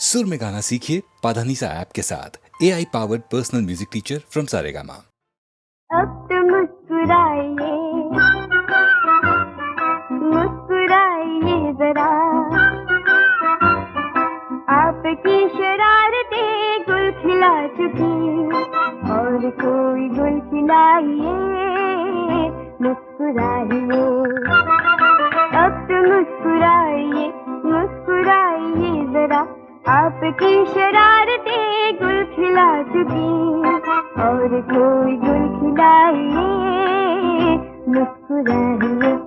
सुर में गाना सीखिए पाधानीसा ऐप के साथ। AI powered personal music teacher from Saregama. अब तो मुस्कुराइए, मुस्कुराइए जरा, आपकी शरारतें गुल खिला चुकी, और कोई गुल खिलाइए, मुस्कुराइए। अब तो मुस्कुराइए, मुस्कुराइए जरा, आपकी शरारतें गुल खिला चुकी, और कोई गुल खिलाइए, मुस्कुराइए।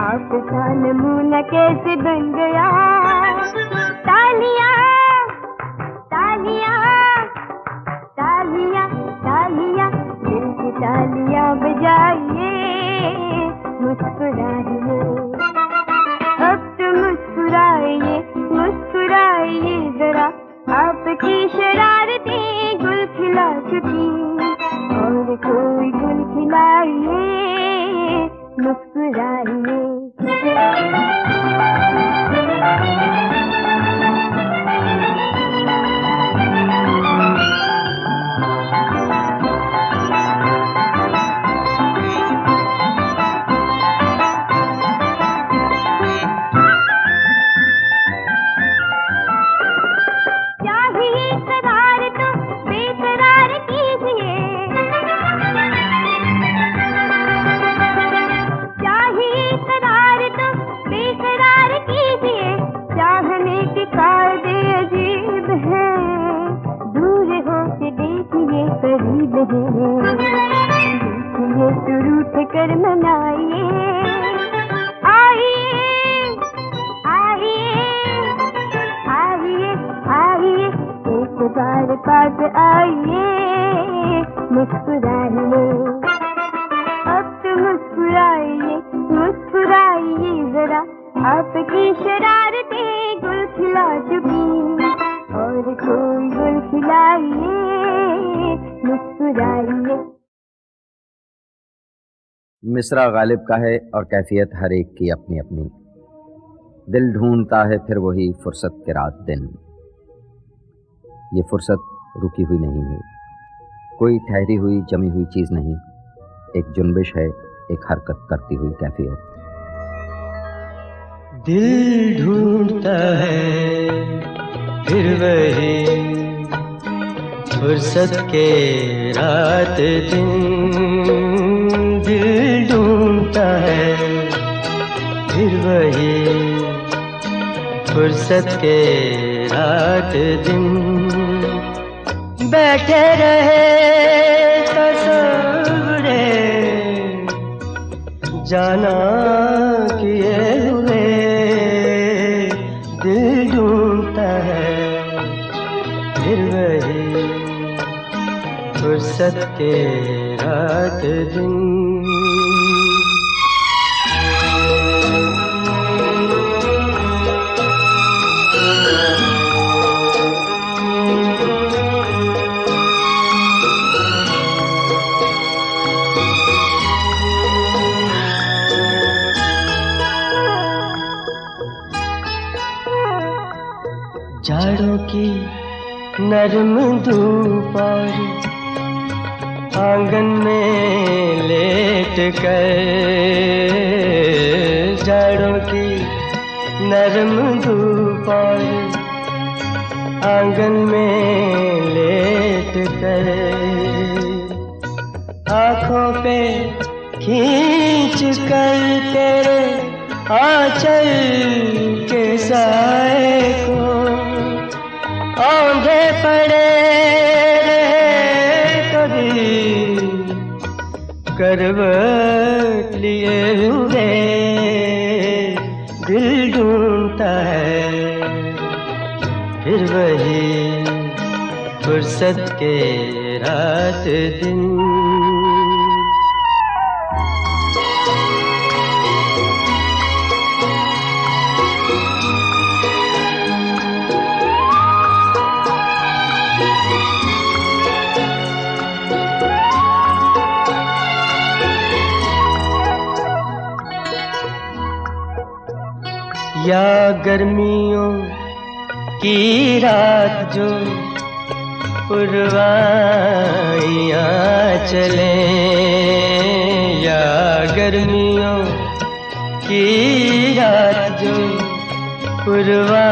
आपका नमूना कैसे बन गया, तालियां तालियां तालियां तालियां, दिल की तालियां बजाइए, मुस्कुराइए। अब तो मुस्कुराइए, मुस्कुराइए जरा, आपकी शरारतें गुल खिला चुकी, और कोई गुल खिलाइए, मुस्कुराइए। चाहिए करार तो बेकरार कीजिए, चाहिए करार तो बेकरार कीजिए, चाहने के कायदे अजीब है, दूर हो के देखिए करीब है, देखिए तो रूठ कर मनाइए, आइए आइए आइए आइए, एक बार पास आइए, मुस्कुराइए। अब तो मुस्कुराइए, मुस्कुराइए जरा, आपकी शरारतें गुल खिला चुकी, और कोई गुल खिलाइए, मुस्कुराइए। मिसरा गालिब का है और कैफियत हर एक की अपनी अपनी। दिल ढूंढता है फिर वही फुर्सत के रात दिन। ये फुर्सत रुकी हुई नहीं है, कोई ठहरी हुई जमी हुई चीज़ नहीं, एक जुनबिश है, एक हरकत करती हुई कैफियत। दिल ढूंढता है फिर वही फुर्सत के रात दिन, दिल ढूंढता है फिर वही फुर्सत के रात दिन, बैठे रहे तस्वुरे जाना किए हुए, दिल ढूंढता है फिर वही फुर्सत के रात दिन। जाड़ों की नरम धूप और आंगन में लेट कर, जाड़ों की नरम धूप और आंगन में लेट कर, आँखों पे खींच कर तेरे आंचल के साए को औंधे पड़े रहे करवट लिए हुए दिल ढूंढता है फिर वही फुर्सत के रात दिन। या गर्मियों की रात जो पुरवाइयाँ चले, या गर्मियों की रात जो पुरवाइयाँ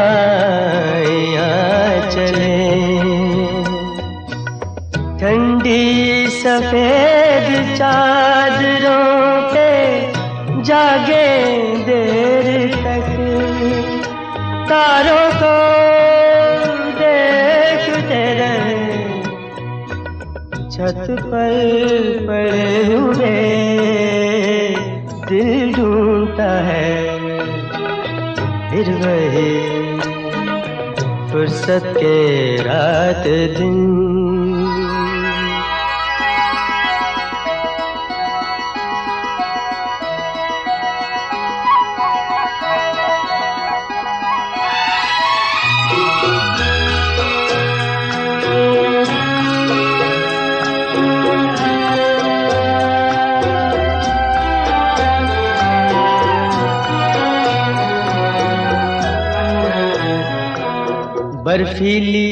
चले, ठंडी सफेद चादरों पे जागे देर तक, तारों को देखते रहे, छत पर पड़े हुए दिल ढूंढता है फिर वही फुर्सत के रात दिन। बर्फीली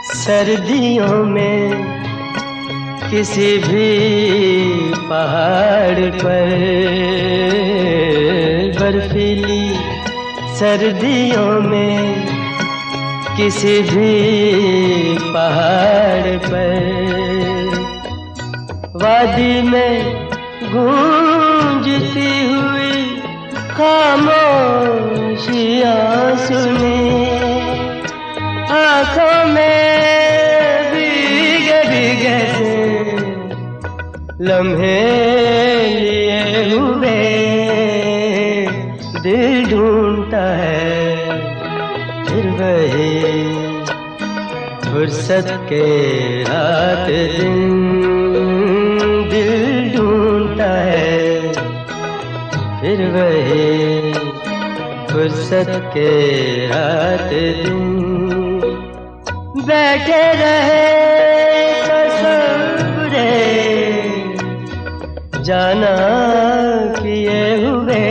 सर्दियों में किसी भी पहाड़ पर, बर्फीली सर्दियों में किसी भी पहाड़ पर, वादी में गूंजती हुई खामोशियाँ सुनी, आँखों में भीगे भीगे से लम्हे लिए हुए दिल ढूंढता है फिर वही फुर्सत के रात दिन। दिल ढूंढता है फिर वही फुर्सत के रात दिन। बैठे रहे तसव्वुरे जाना किए हुए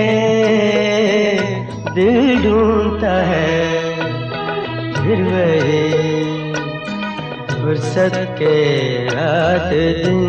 दिल ढूंढता है फिर वही फुर्सत के रात दिन।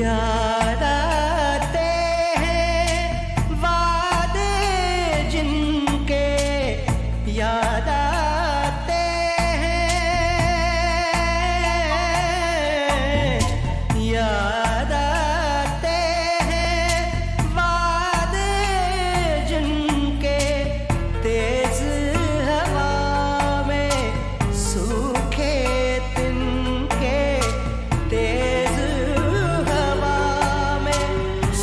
याद आते हैं वादे जिनके, याद आते हैं, याद आते हैं वादे जिनके, तेज हवा में सूखे तिनके, तेज हवा में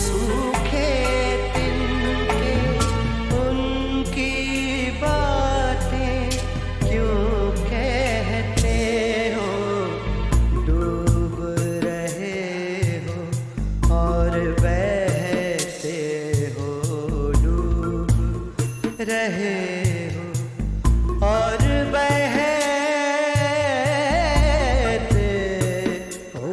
सूखे तिनके, उनकी बातें क्यों कहते हो, डूब रहे हो और बहते हो, डूब रहे हो और बहते हो।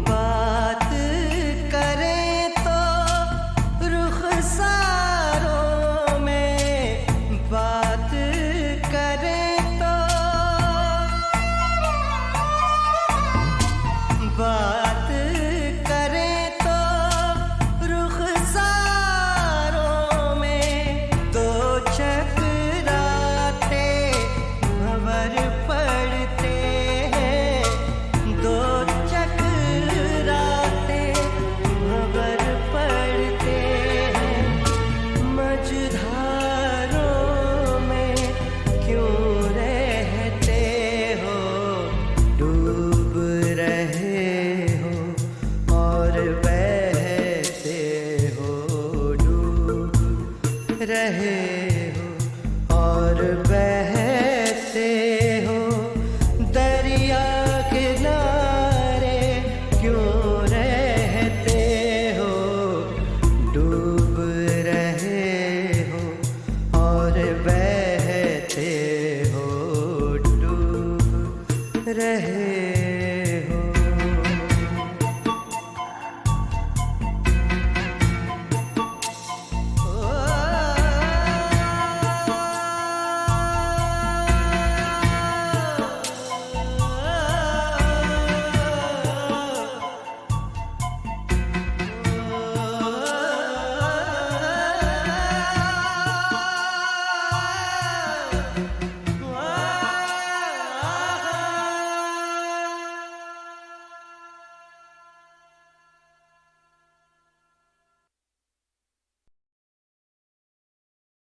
बात करें तो रुखसारों में, बात करें तो, बात करें तो रुखसारों में, दो चकराते भंवर पड़ते हैं, दो चकराते भंवर पड़ते हैं, मझधारों में क्यों रहते हो, डूब रहे हो और बहते हो, डूब रहे हो और बहते हो, दरिया किनारे क्यों रहते हो, डूब रहे हो और बहते हो, डूब रहे हो।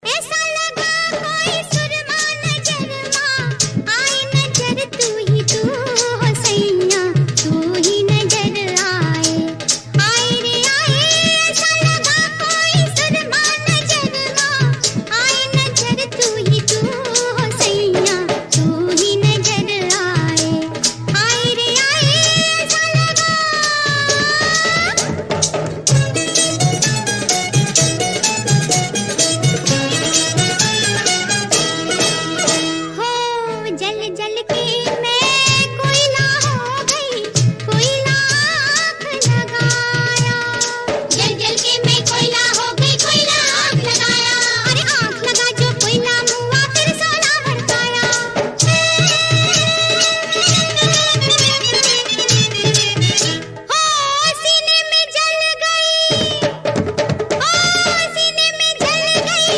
ऐसा लगा कोई सुरमा नजरमा, आई नजर तू ही तू हो सैया, तू ही नजर आए, आए रे आए। ऐसा लगा कोई सुरमा नजरमा, आई नजर तू ही तू हो सैया, तू ही नजर आए, आए रे आए। ऐसा लगा हो जल जल के मैं कोयला हो गई, कोयला आँख लगाया, जल जल के मैं कोयला हो गई, कोयला आँख लगाया, अरे आँख लगा जो कोयला मुआ फिर सोना भड़काया। हो सीने में जल गई, ओ सीने में जल गई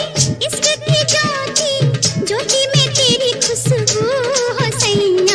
इश्क की ज्योति, ज्योति में तेरी खुशबू हो सैया,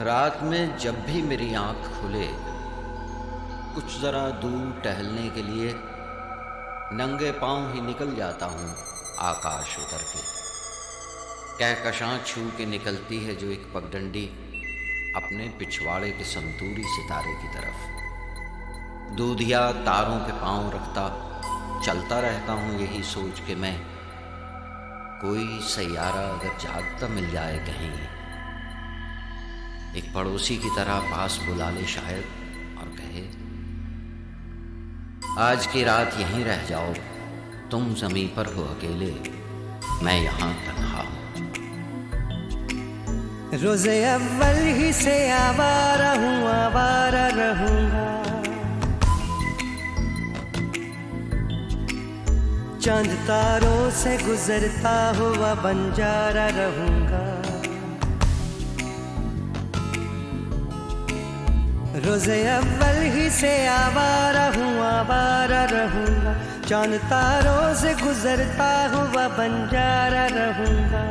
रात में जब भी मेरी आंख खुले, कुछ जरा दूर टहलने के लिए नंगे पांव ही निकल जाता हूँ आकाश उतर के। कहकशां छू के निकलती है जो एक पगडंडी अपने पिछवाड़े के संतूरी सितारे की तरफ। दूधिया तारों पे पांव रखता चलता रहता हूँ यही सोच के मैं, कोई सैयारा अगर जागता मिल जाए कहीं, एक पड़ोसी की तरह पास बुला ले शायद और कहे, आज की रात यहीं रह जाओ, तुम ज़मीं पर हो अकेले, मैं यहाँ तन्हा हूँ। रोज़े अव्वल ही से आवारा हूँ, आवारा रहूँगा। चांद तारों से गुजरता हुआ बंजारा रहूँगा। रोज़े अव्वल ही से आवारा हूँ, आवारा रहूँगा। चांद तारों से गुजरता हुआ बंजारा रहूँगा।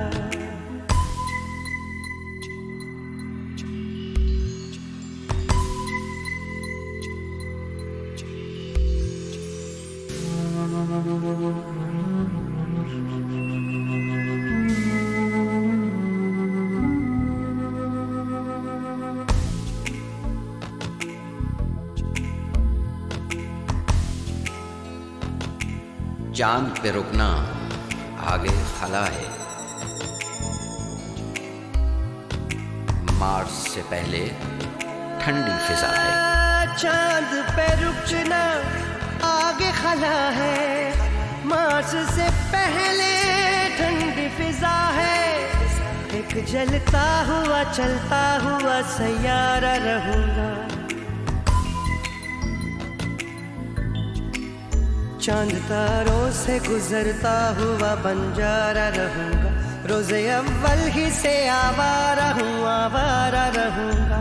चांद पे रुकना आगे खला है, मार्स से पहले ठंडी फिजा है। चांद पे रुकना आगे खला है, मार्स से पहले ठंडी फिजा है। एक जलता हुआ चलता हुआ सैयारा रहूंगा। चांद तारों से गुजरता हुआ बंजारा रहूंगा। रोज़े अव्वल ही से आवारा हूँ, आवारा रहूंगा।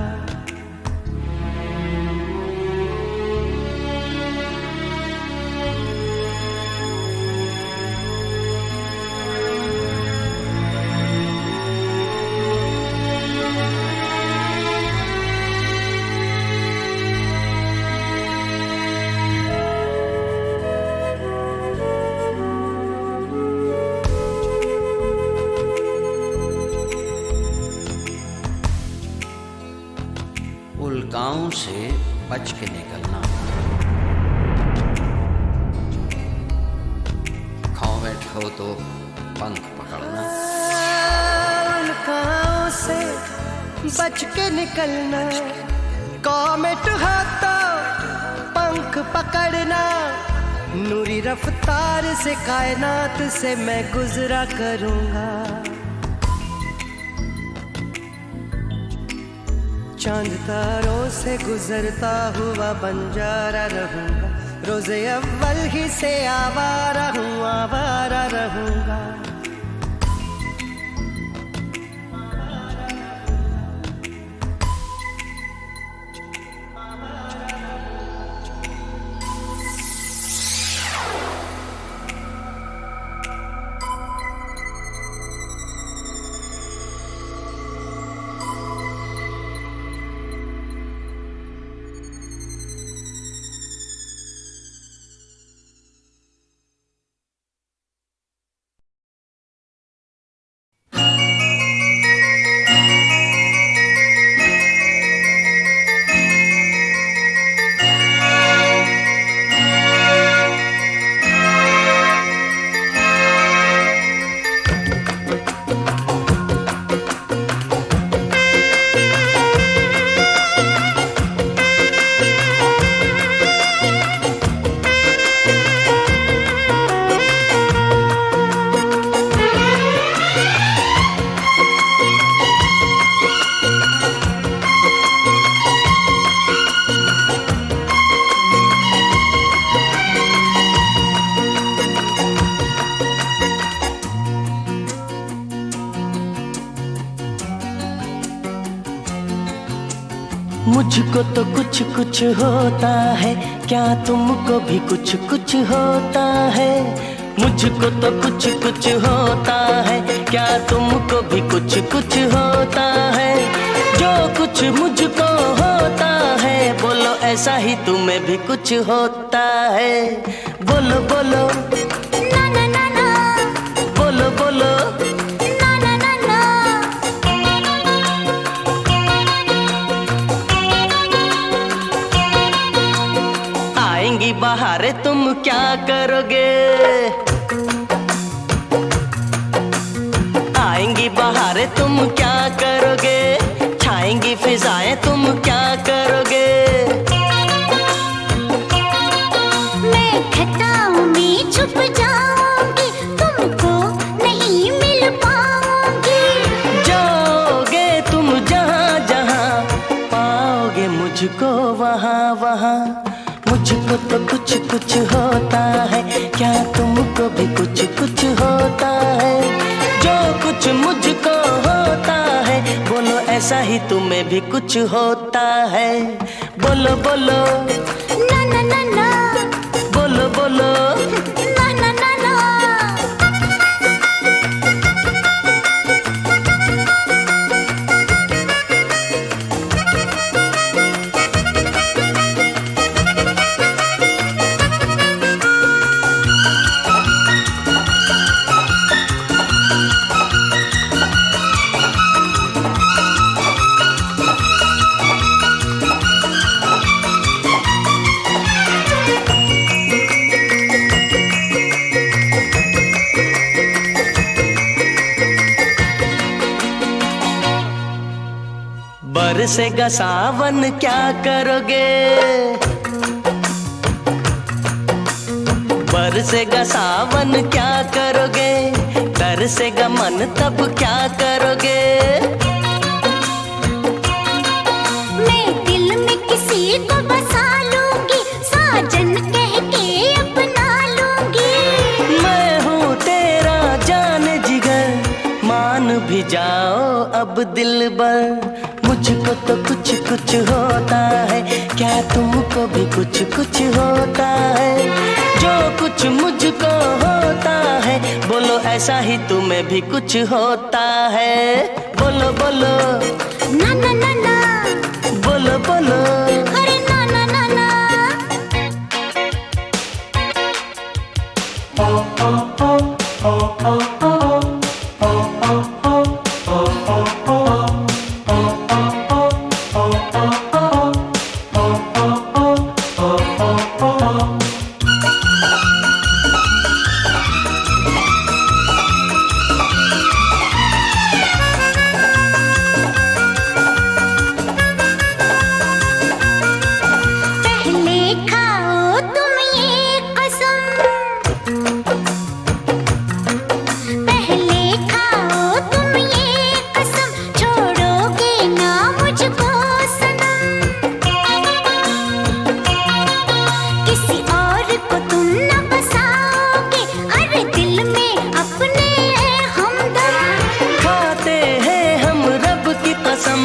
उल्काओं से बच के निकलना, कॉमेट हो तो पंख पकड़ना। उल्काओं से बच के निकलना, कॉमेट हो तो पंख पकड़ना। नूरी रफ्तार से कायनात से मैं गुजरा करूंगा। चांद तारों से गुजरता हुआ बंजारा रहूंगा। रोज़े अव्वल ही से आवारा हूँ, आवारा रहूंगा। मुझको तो कुछ कुछ होता है, क्या तुमको भी कुछ कुछ होता है? मुझको तो कुछ कुछ होता है, क्या तुमको भी कुछ कुछ होता है? जो कुछ मुझको होता है, बोलो ऐसा ही तुम्हें भी कुछ होता है। बोलो बोलो ना ना ना ना, बोलो बोलो ना ना ना ना। आएंगी बहारें तुम क्या करोगे? आएंगी बहारें तुम क्या करोगे? छाएंगी फिजाएं तुम क्या करोगे? मैं घटाओं में छुप जाऊंगी, तुमको नहीं मिल पाऊंगी। जाओगे तुम जहाँ जहाँ, पाओगे मुझको वहाँ वहाँ। मुझको तो कुछ कुछ होता है, क्या तुमको भी कुछ कुछ होता है? जो कुछ मुझको होता है, बोलो ऐसा ही तुम्हें भी कुछ होता है। बोलो बोलो ना ना ना ना, बोलो बोलो ना ना ना ना। बरसेगा सावन क्या करोगे? बरसेगा सावन क्या करोगे? तरसेगा मन तब क्या करोगे? मैं दिल में किसी को बसा लूंगी, साजन कह के अपना लूंगी। मैं हूँ तेरा जान जिगर, मान भी जाओ अब दिलबर। मुझको तो कुछ कुछ होता है, क्या तुमको भी कुछ कुछ होता है? जो कुछ मुझको होता है, बोलो ऐसा ही तुम्हें भी कुछ होता है। बोलो बोलो ना ना ना ना, बोलो बोलो अरे ना ना ना ना। पहले खाओ तुम ये कसम, पहले खाओ तुम ये कसम, छोड़ोगे ना मुझको सनम। किसी और को तुम न बसाओगे, अरे दिल में अपने हमदम। खाते हैं हम रब की कसम,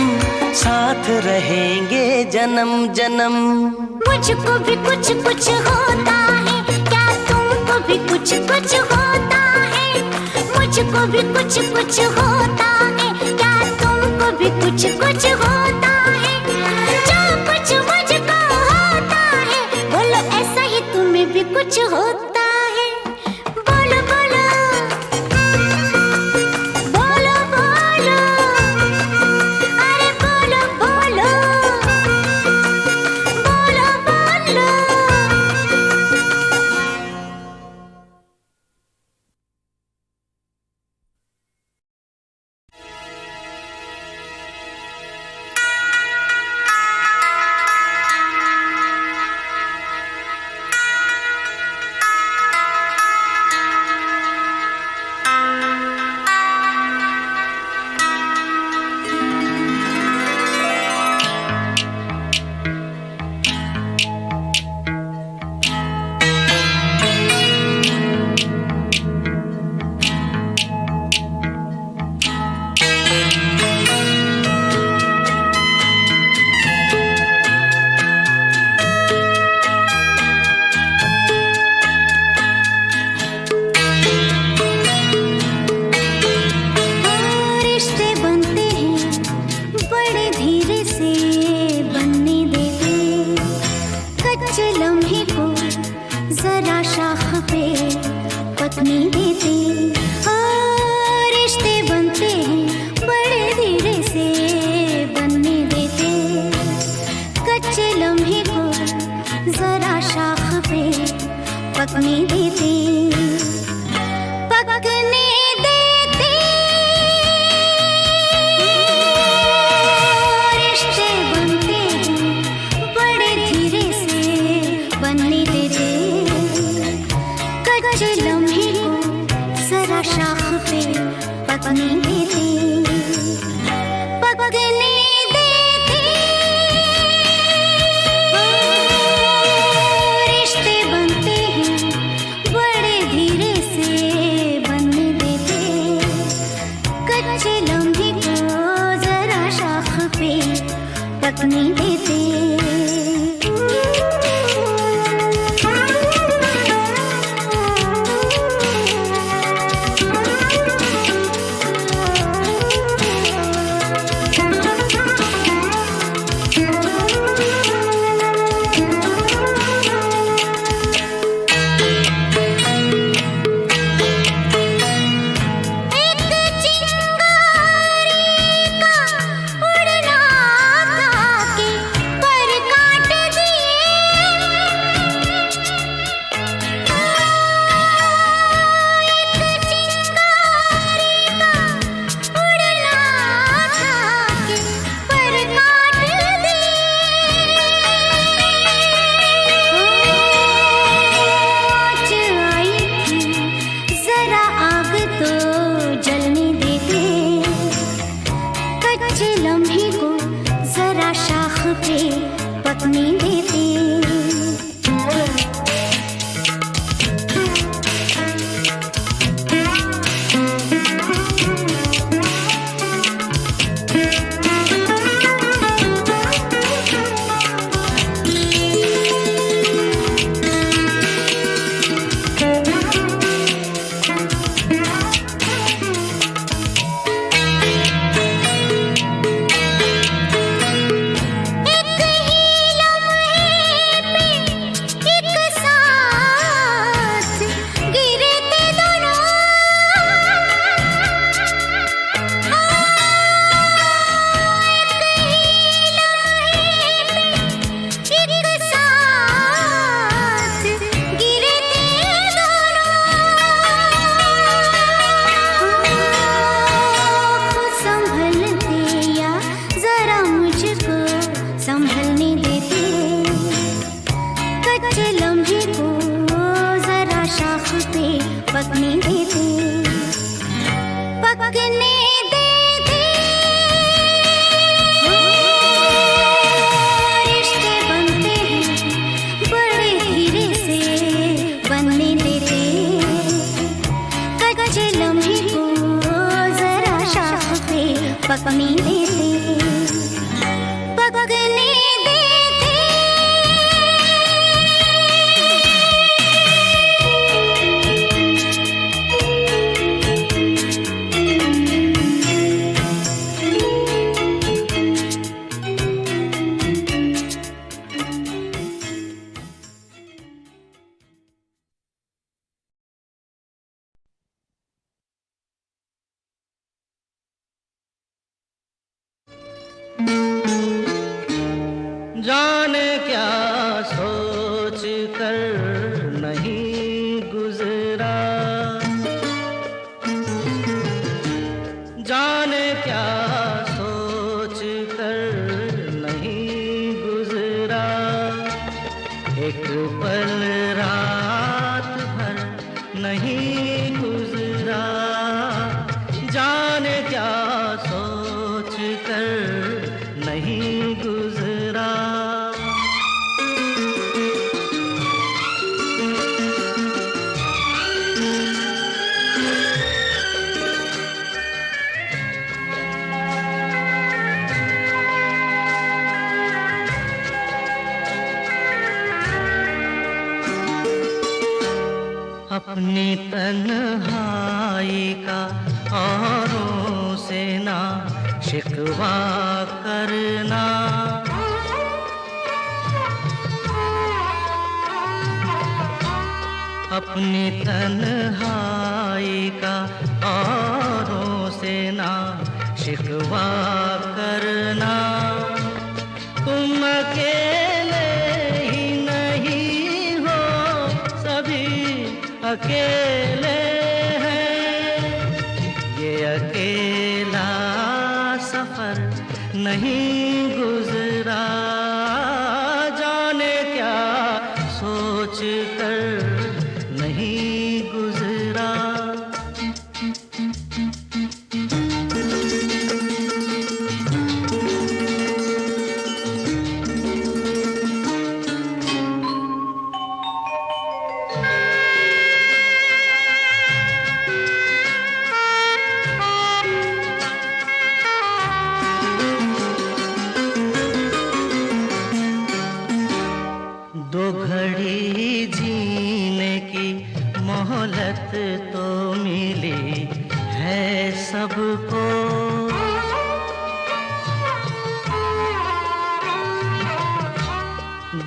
साथ रहेंगे जन्म जन्म। मुझको भी कुछ कुछ होता है, क्या तुमको भी कुछ कुछ होता है? मुझको भी कुछ कुछ होता है, क्या तुमको भी कुछ कुछ होता है? जो कुछ मुझको होता है, बोलो ऐसा ही तुम्हें भी कुछ होता है। बोलो बोलो बोलो बोलो, अरे बोलो बोलो बोलो बोलो। पकने देते। और रिश्ते बनते हैं बड़े धीरे से बनने देते। कच्चे लम्हे को जरा शाख पे पकने देते। पकने देते। रिश्ते बनते हैं बड़े धीरे से बनने देते। कच्चे लम्हे को जरा शाख पे पकने देते। पकने देते। रिश्ते बनते हैं बड़े धीरे से बनने देते। कच्चे लम्हे को जरा शाख पे पकने देते। पकने देते। संभलने देते। कच्चे लम्हे को जरा शाख पे पकने देते। पकने देते। रिश्ते बनते हैं बड़े धीरे से बनने देते। कच्चे लम्हे को जरा शाख पे पकने देते। पकने देते। जाने क्या सोच कर नहीं गुजरा, जाने क्या सोच कर नहीं गुजरा। एक पल रात भर नहीं गुजरा, जाने क्या सोच कर नहीं गुजरा। अपनी तन्हाई का औरों से ना शिकवा करना, अपनी तन्हाई का औरों से ना शिकवा करना। तुम अकेले ही नहीं हो, सभी अकेले हैं। ये अकेला सफर नहीं गुजरा, जाने क्या सोच कर नहीं गुजरा। दो घड़ी जीने की मोहलत तो मिली है सबको,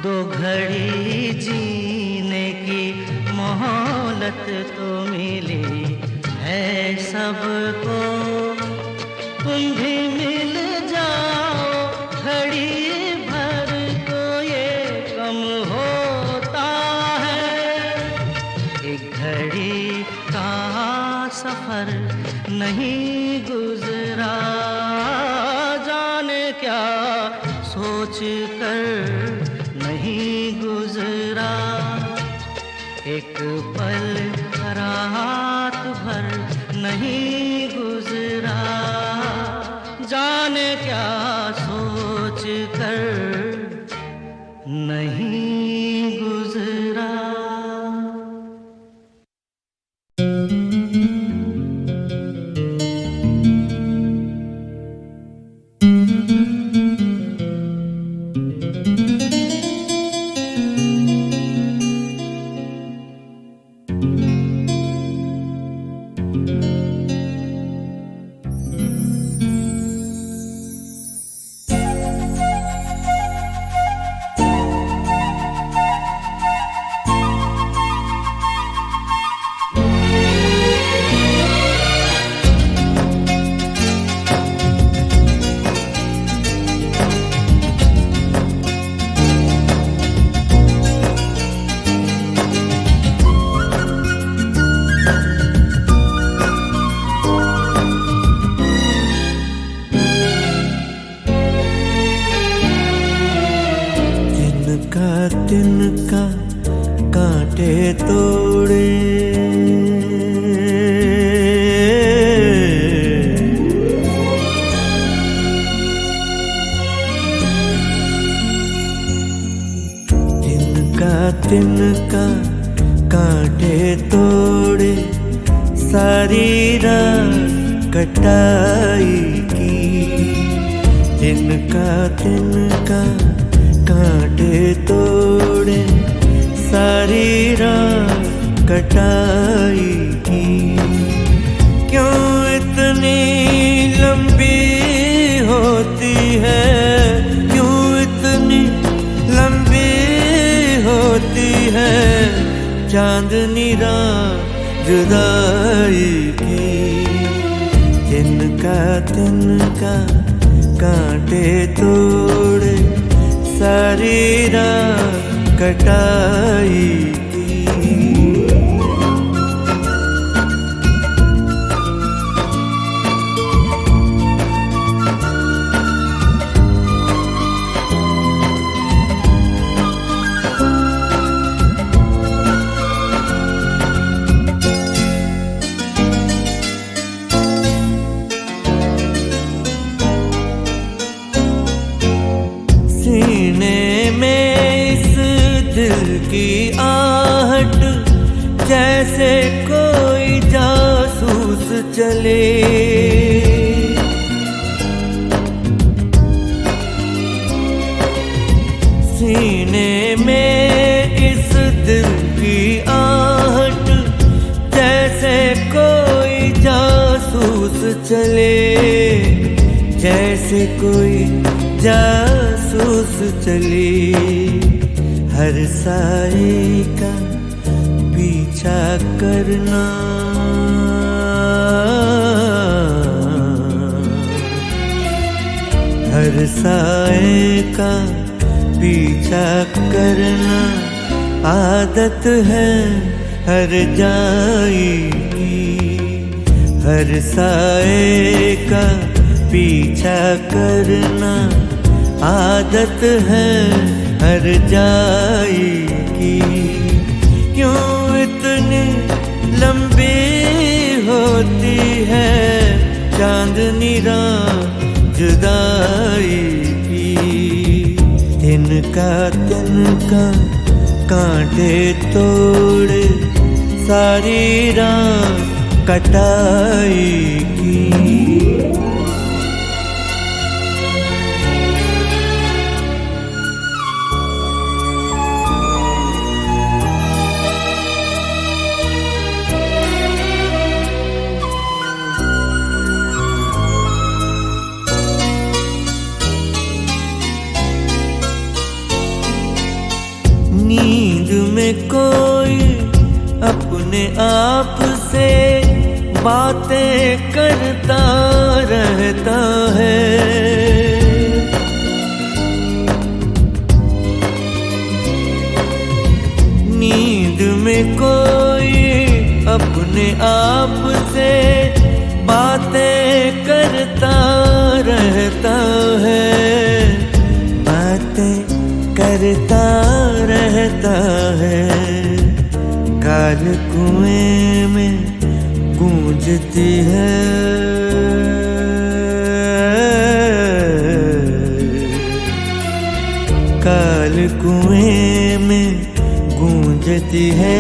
दो घड़ी जीने की मोहलत तो मिली है सबको। तुम भी मिल जाओ घड़ी भर तो ये कम होता है। एक घड़ी का सफर नहीं गुजरा, जाने क्या सोच कर नहीं गुजरा। एक पल रात भर नहीं गुजरा, जाने क्या सोच कर नहीं गुजरा। तिनका कांटे तोड़े, तिनका कांटे तोड़े, सारी रात कटाई की। तिनका कांटे तोड़े, सारी रात कटाई की। क्यों इतनी लंबी होती है, क्यों इतनी लंबी होती है चांदनी रात जुदाई की। तिनका कांटे तोड़े, सारी रात कटाई की। सीने में इस दिल की आहट, जैसे कोई जासूस चले। सीने में इस दिल की आहट, जैसे कोई जासूस चले। जैसे कोई जासूस चले, हर साए का पीछा करना। हर साए का पीछा करना आदत है हर जाई की। हर साए का पीछा करना आदत है हर जाई की। क्यों इतनी लंबी होती है चांदनी रात जुदाई की। तिनका तिनका कांटे तोड़ सारी रात कटाई की। नींद में कोई अपने आप से बातें करता रहता है। नींद में कोई अपने आप से बातें करता रहता है। बातें करता रहता है। काल कुएं में गूंजती है काल कुएं में गूंजती है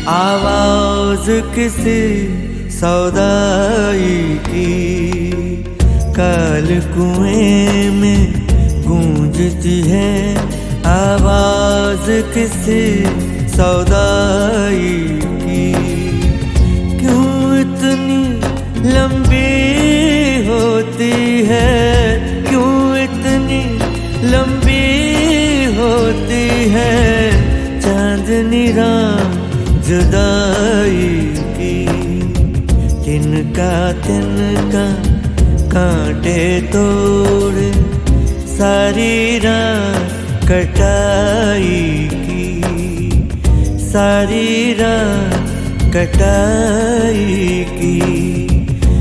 आवाज किसी सौदाई की। काल कुएं में गूंजती है आवाज किसी सौदाई की। क्यों इतनी लंबी होती है, क्यों इतनी लंबी होती है चांदनी रात जुदाई की। तिनका तिनका कांटे तोड़ सारी रात कटाई की। सारी रात कटाई की।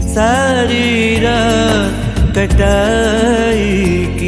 सारी रात कटाई की।